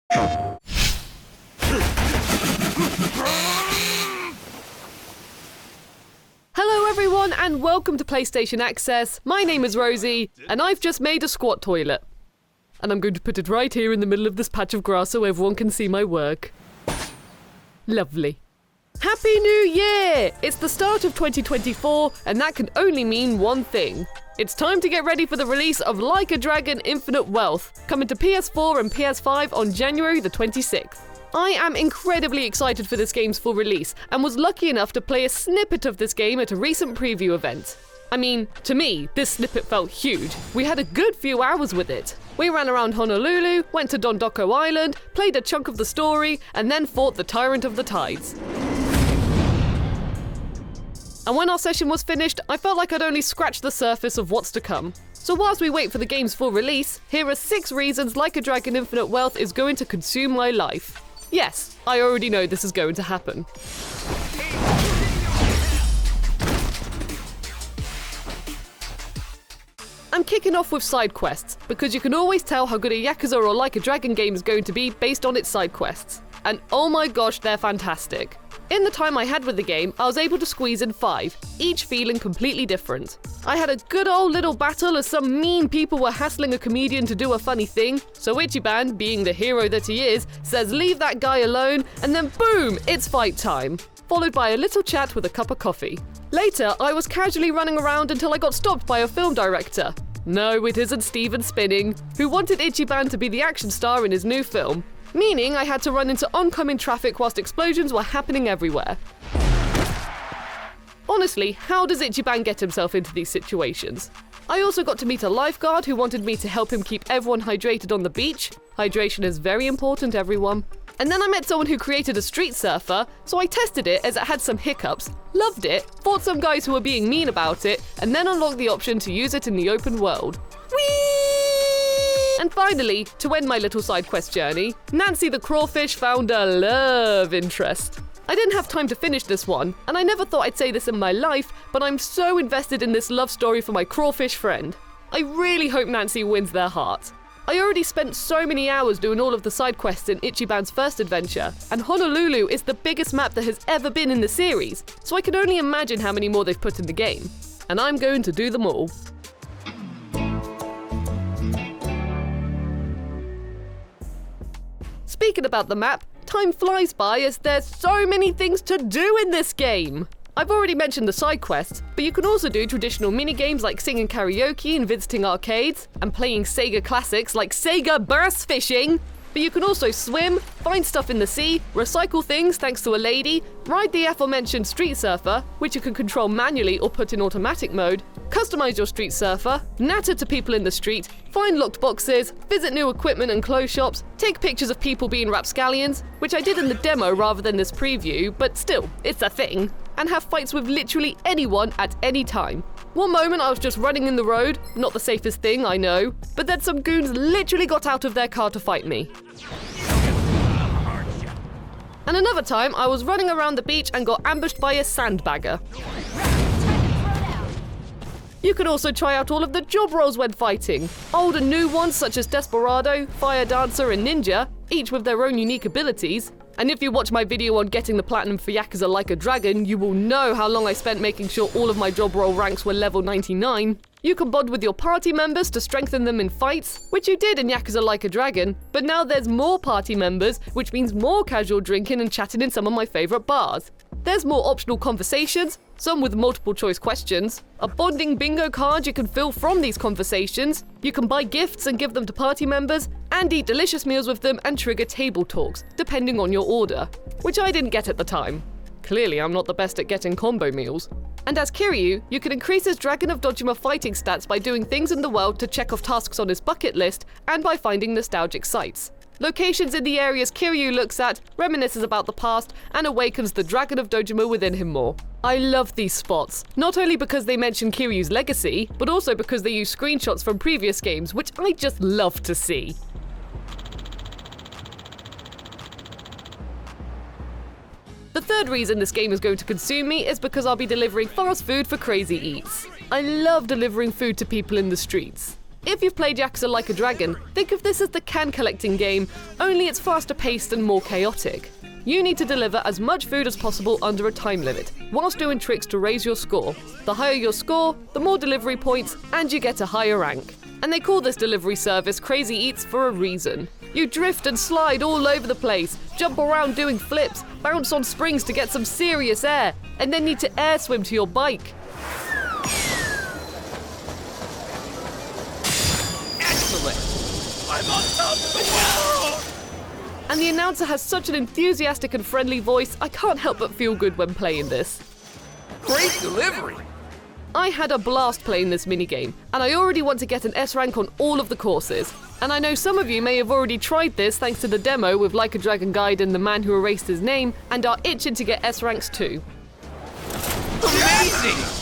Hello everyone and welcome to PlayStation Access. My name is Rosie and I've just made a squat toilet. And I'm going to put it right here in the middle of this patch of grass so everyone can see my work. Lovely. Happy New Year! It's the start of 2024 and that can only mean one thing. It's time to get ready for the release of Like A Dragon Infinite Wealth, coming to PS4 and PS5 on January the 26th. I am incredibly excited for this game's full release and was lucky enough to play a snippet of this game at a recent preview event. I mean, to me, this snippet felt huge. We had a good few hours with it. We ran around Honolulu, went to Dondoku Island, played a chunk of the story, and then fought the Tyrant of the Tides. And when our session was finished, I felt like I'd only scratched the surface of what's to come. So whilst we wait for the game's full release, here are 6 reasons Like A Dragon Infinite Wealth is going to consume my life. Yes, I already know this is going to happen. I'm kicking off with side quests, because you can always tell how good a Yakuza or Like A Dragon game is going to be based on its side quests. And oh my gosh, they're fantastic. In the time I had with the game, I was able to squeeze in 5, each feeling completely different. I had a good old little battle as some mean people were hassling a comedian to do a funny thing, so Ichiban, being the hero that he is, says leave that guy alone, and then boom, it's fight time. Followed by a little chat with a cup of coffee. Later, I was casually running around until I got stopped by a film director. No, it isn't Steven Spinning, who wanted Ichiban to be the action star in his new film. Meaning I had to run into oncoming traffic whilst explosions were happening everywhere. Honestly, how does Ichiban get himself into these situations? I also got to meet a lifeguard who wanted me to help him keep everyone hydrated on the beach. Hydration is very important, everyone. And then I met someone who created a street surfer, so I tested it as it had some hiccups, loved it, fought some guys who were being mean about it, and then unlocked the option to use it in the open world. Whee! And finally, to end my little side quest journey, Nancy the crawfish found a love interest. I didn't have time to finish this one, and I never thought I'd say this in my life, but I'm so invested in this love story for my crawfish friend. I really hope Nancy wins their heart. I already spent so many hours doing all of the side quests in Ichiban's first adventure, and Honolulu is the biggest map that has ever been in the series, so I can only imagine how many more they've put in the game. And I'm going to do them all. Speaking about the map, time flies by as there's so many things to do in this game. I've already mentioned the side quests, but you can also do traditional minigames like singing karaoke and visiting arcades, and playing Sega classics like Sega Burst Fishing. But you can also swim, find stuff in the sea, recycle things thanks to a lady, ride the aforementioned street surfer, which you can control manually or put in automatic mode, customize your street surfer, natter to people in the street, find locked boxes, visit new equipment and clothes shops, take pictures of people being rapscallions, which I did in the demo rather than this preview, but still, it's a thing, and have fights with literally anyone at any time. One moment I was just running in the road, not the safest thing, I know, but then some goons literally got out of their car to fight me. And another time I was running around the beach and got ambushed by a sandbagger. You can also try out all of the job roles when fighting. Old and new ones such as Desperado, Fire Dancer and Ninja, each with their own unique abilities. And if you watch my video on getting the platinum for Yakuza Like A Dragon, you will know how long I spent making sure all of my job role ranks were level 99. You can bond with your party members to strengthen them in fights, which you did in Yakuza Like A Dragon, but now there's more party members, which means more casual drinking and chatting in some of my favourite bars. There's more optional conversations, some with multiple choice questions, a bonding bingo card you can fill from these conversations, you can buy gifts and give them to party members, and eat delicious meals with them and trigger table talks, depending on your order, which I didn't get at the time. Clearly I'm not the best at getting combo meals. And as Kiryu, you can increase his Dragon of Dojima fighting stats by doing things in the world to check off tasks on his bucket list, and by finding nostalgic sites. Locations in the areas Kiryu looks at, reminisces about the past, and awakens the Dragon of Dojima within him more. I love these spots, not only because they mention Kiryu's legacy, but also because they use screenshots from previous games, which I just love to see. The third reason this game is going to consume me is because I'll be delivering fast food for Crazy Eats. I love delivering food to people in the streets. If you've played Yakuza Like A Dragon, think of this as the can collecting game, only it's faster paced and more chaotic. You need to deliver as much food as possible under a time limit, whilst doing tricks to raise your score. The higher your score, the more delivery points, and you get a higher rank. And they call this delivery service Crazy Eats for a reason. You drift and slide all over the place, jump around doing flips, bounce on springs to get some serious air, and then need to air swim to your bike. Excellent! I'm on top of the world! And the announcer has such an enthusiastic and friendly voice, I can't help but feel good when playing this. Great delivery! I had a blast playing this minigame, and I already want to get an S rank on all of the courses. And I know some of you may have already tried this thanks to the demo with Like a Dragon Guide and the man who erased his name, and are itching to get S ranks too. Amazing!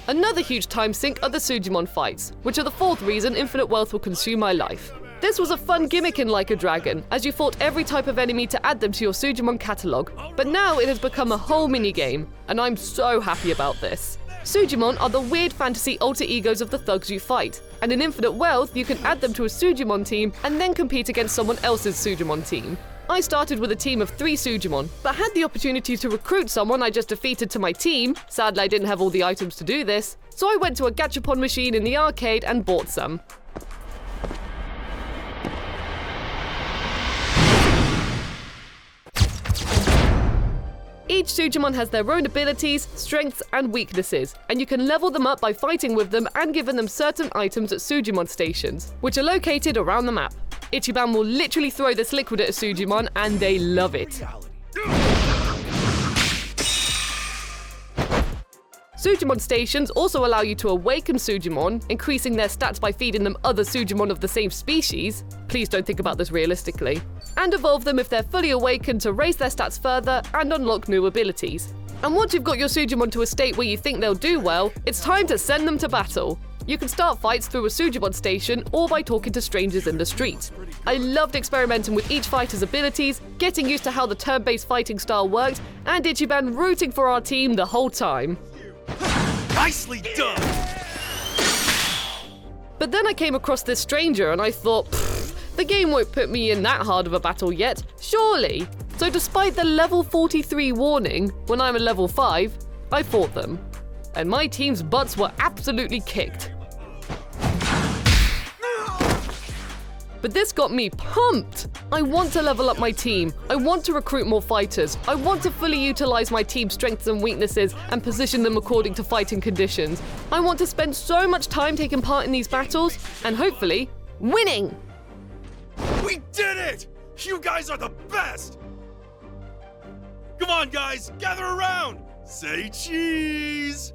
Another huge time sink are the Sujon fights, which are the fourth reason infinite wealth will consume my life. This was a fun gimmick in Like a Dragon, as you fought every type of enemy to add them to your Sujon catalogue, but now it has become a whole minigame, and I'm so happy about this. Sujon are the weird fantasy alter egos of the thugs you fight, and in infinite wealth you can add them to a Sujon team and then compete against someone else's Sujon team. I started with a team of 3 Sujon, but had the opportunity to recruit someone I just defeated to my team. Sadly, I didn't have all the items to do this, so I went to a gachapon machine in the arcade and bought some. Each Sujon has their own abilities, strengths, and weaknesses, and you can level them up by fighting with them and giving them certain items at Sujon stations, which are located around the map. Ichiban will literally throw this liquid at a Sujon, and they love it. Sujon stations also allow you to awaken Sujon, increasing their stats by feeding them other Sujon of the same species. Please don't think about this realistically. And evolve them if they're fully awakened to raise their stats further and unlock new abilities. And once you've got your Sujon to a state where you think they'll do well, it's time to send them to battle. You can start fights through a Sujon station or by talking to strangers in the street. I loved experimenting with each fighter's abilities, getting used to how the turn-based fighting style worked, and Ichiban rooting for our team the whole time. Nicely done! But then I came across this stranger and I thought, the game won't put me in that hard of a battle yet, surely. So despite the level 43 warning, when I'm a level 5, I fought them. And my team's butts were absolutely kicked. But this got me pumped! I want to level up my team, I want to recruit more fighters, I want to fully utilize my team's strengths and weaknesses and position them according to fighting conditions. I want to spend so much time taking part in these battles, and hopefully, winning! We did it! You guys are the best! Come on, guys, gather around! Say cheese!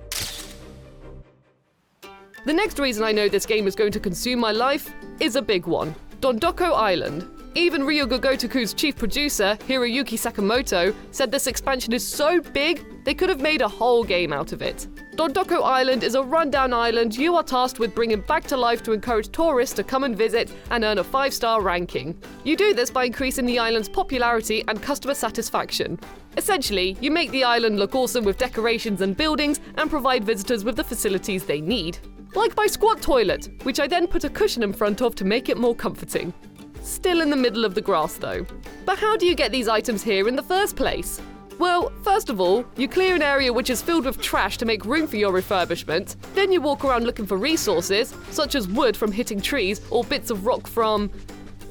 The next reason I know this game is going to consume my life is a big one. Dondoku Island. Even Ryuga Gotoku's chief producer, Hiroyuki Sakamoto, said this expansion is so big, they could have made a whole game out of it. Dondoku Island is a rundown island you are tasked with bringing back to life to encourage tourists to come and visit and earn a 5-star ranking. You do this by increasing the island's popularity and customer satisfaction. Essentially, you make the island look awesome with decorations and buildings and provide visitors with the facilities they need. Like my squat toilet, which I then put a cushion in front of to make it more comforting. Still in the middle of the grass though. But how do you get these items here in the first place? Well, first of all, you clear an area which is filled with trash to make room for your refurbishment. Then you walk around looking for resources, such as wood from hitting trees or bits of rock from,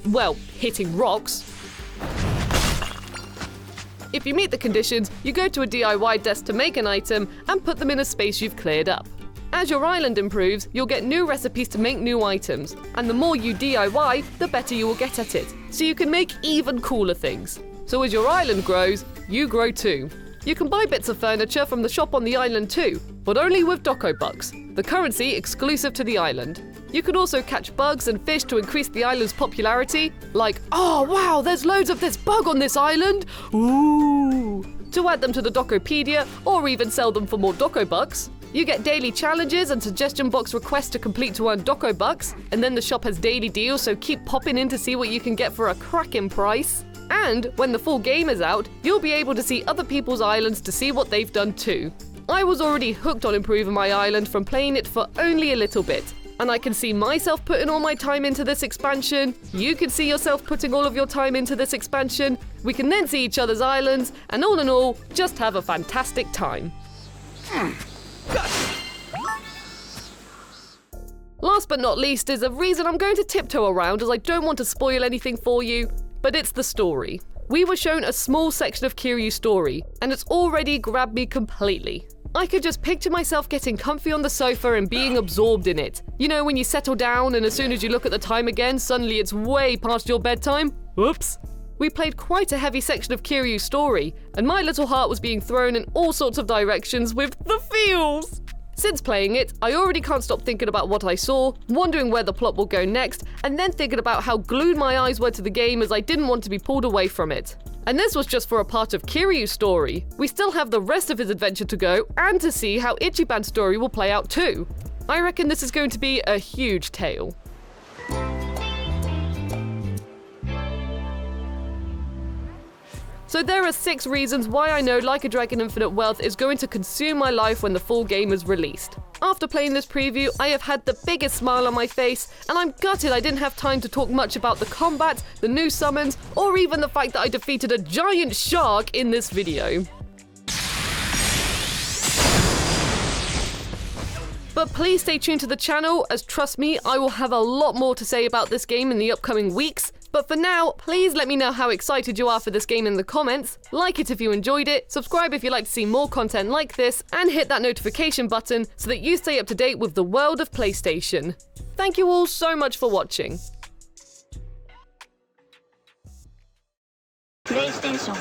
well, hitting rocks. If you meet the conditions, you go to a DIY desk to make an item and put them in a space you've cleared up. As your island improves, you'll get new recipes to make new items, and the more you DIY, the better you will get at it, so you can make even cooler things. So as your island grows, you grow too. You can buy bits of furniture from the shop on the island too, but only with Doko Bucks, the currency exclusive to the island. You can also catch bugs and fish to increase the island's popularity, like, oh wow, there's loads of this bug on this island, ooh, to add them to the Dokopedia or even sell them for more Doko Bucks. You get daily challenges and suggestion box requests to complete to earn Doko Bucks, and then the shop has daily deals, so keep popping in to see what you can get for a cracking price. And when the full game is out, you'll be able to see other people's islands to see what they've done too. I was already hooked on improving my island from playing it for only a little bit. And I can see myself putting all my time into this expansion. You can see yourself putting all of your time into this expansion. We can then see each other's islands, and all in all, just have a fantastic time. Last but not least is a reason I'm going to tiptoe around, as I don't want to spoil anything for you, but it's the story. We were shown a small section of Kiryu's story, and it's already grabbed me completely. I could just picture myself getting comfy on the sofa and being absorbed in it. You know, when you settle down and as soon as you look at the time again, suddenly it's way past your bedtime? Oops. We played quite a heavy section of Kiryu's story, and my little heart was being thrown in all sorts of directions with the feels. Since playing it, I already can't stop thinking about what I saw, wondering where the plot will go next, and then thinking about how glued my eyes were to the game as I didn't want to be pulled away from it. And this was just for a part of Kiryu's story. We still have the rest of his adventure to go, and to see how Ichiban's story will play out too. I reckon this is going to be a huge tale. So there are 6 reasons why I know Like a Dragon Infinite Wealth is going to consume my life when the full game is released. After playing this preview, I have had the biggest smile on my face, and I'm gutted I didn't have time to talk much about the combat, the new summons, or even the fact that I defeated a giant shark in this video. But please stay tuned to the channel, as trust me, I will have a lot more to say about this game in the upcoming weeks. But for now, please let me know how excited you are for this game in the comments, like it if you enjoyed it, subscribe if you'd like to see more content like this, and hit that notification button so that you stay up to date with the world of PlayStation. Thank you all so much for watching. PlayStation